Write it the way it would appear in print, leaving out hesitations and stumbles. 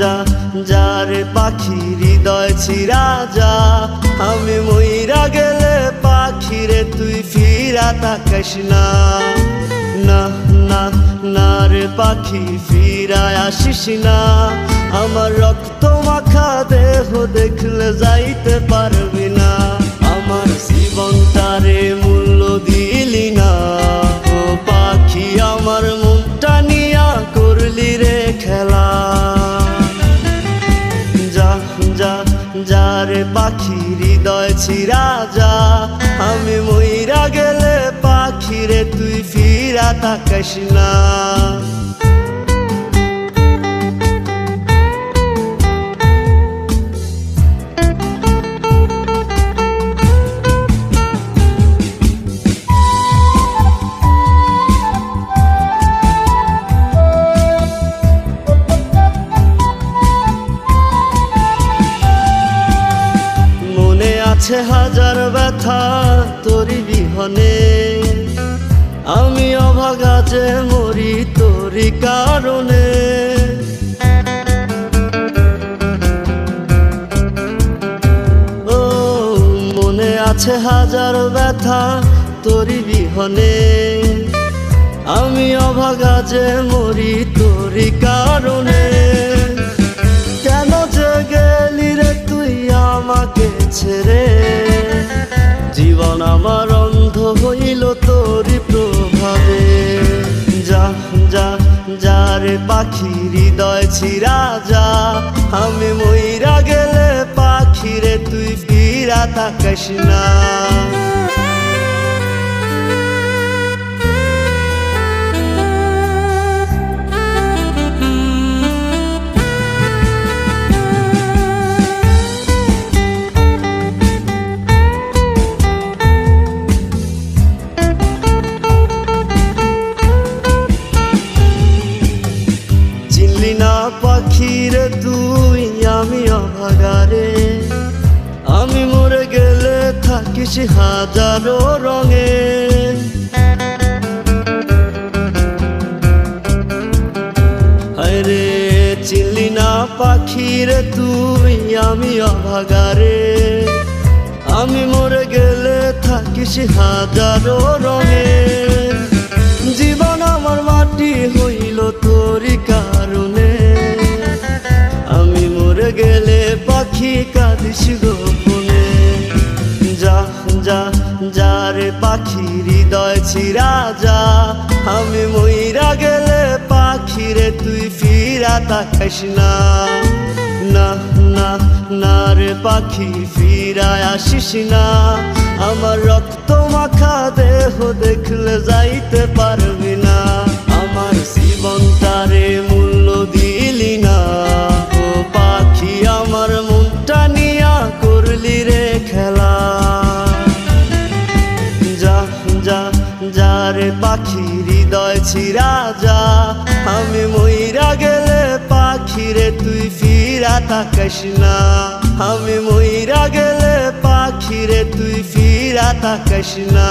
যা যারে পাখি হৃদয় ছিড়া যা আমি মইরা গেলে পাখিরে তুই ফিরা তাকাস না না না না রে পাখি ফিরায় আসিস না আমার রক্ত মাখা দেহ দেখলে যাইতে পারবি না আমার জীবনটারে মূল্য দিলি না ও পাখি আমার মনটা নিয়া করলি রে খেলা যা যা যারে পাখি হৃদয় ছিড়া যা আমি মইরা গেলে পাখিরে তুই ফিরা তাকাস না আছে হাজার ব্যথা তোরি বিহনে আমি অভাগা যে মরি তোরি কারণে ও মনে আছে হাজার ব্যথা তোরি বিহনে আমি অভাগা যে মরি তোরি কারণে কেন যে গেলি রে তুই আমাকে ছেড়ে জীবন আমার অন্ধ হইল তোরি প্রভাবে যা যা যারে পাখি হৃদয় ছিড়া যা আমি মইরা গেলে পাখিরে তুই ফিরা তাকাস না পাখিরে তুই আমি অভাগারে আমি মরে গেলে থাকিস হাজারো রঙে আরে চিনলি না পাখিরে তুই আমি অভাগারে আমি মরে গেলে থাকিস হাজারো রঙে জীবন আমার মাটি হইল তোরি কারণে আমি মরে গেলে পাখি কাঁদিস গোপনে যা যা যারে পাখি হৃদয় ছিড়া যা আমি মইরা গেলে পাখিরে তুই ফিরা তাকাস না না না না রে পাখি ফিরায় আসিস না আমার রক্ত মাখা দেহ দেখলে যাইতে পারবি না আমার জীবনটারে মূল্য দিলি না ও পাখি আমার মনটা নিয়া করলি রে খেলা যা যা যারে পাখি হৃদয় ছিড়া যা আমি মইরা গেলে পাখিরে তুই ফিরা তাকাস না আমি মইরা গেলে পাখিরে তুই ফিরা তাকাস না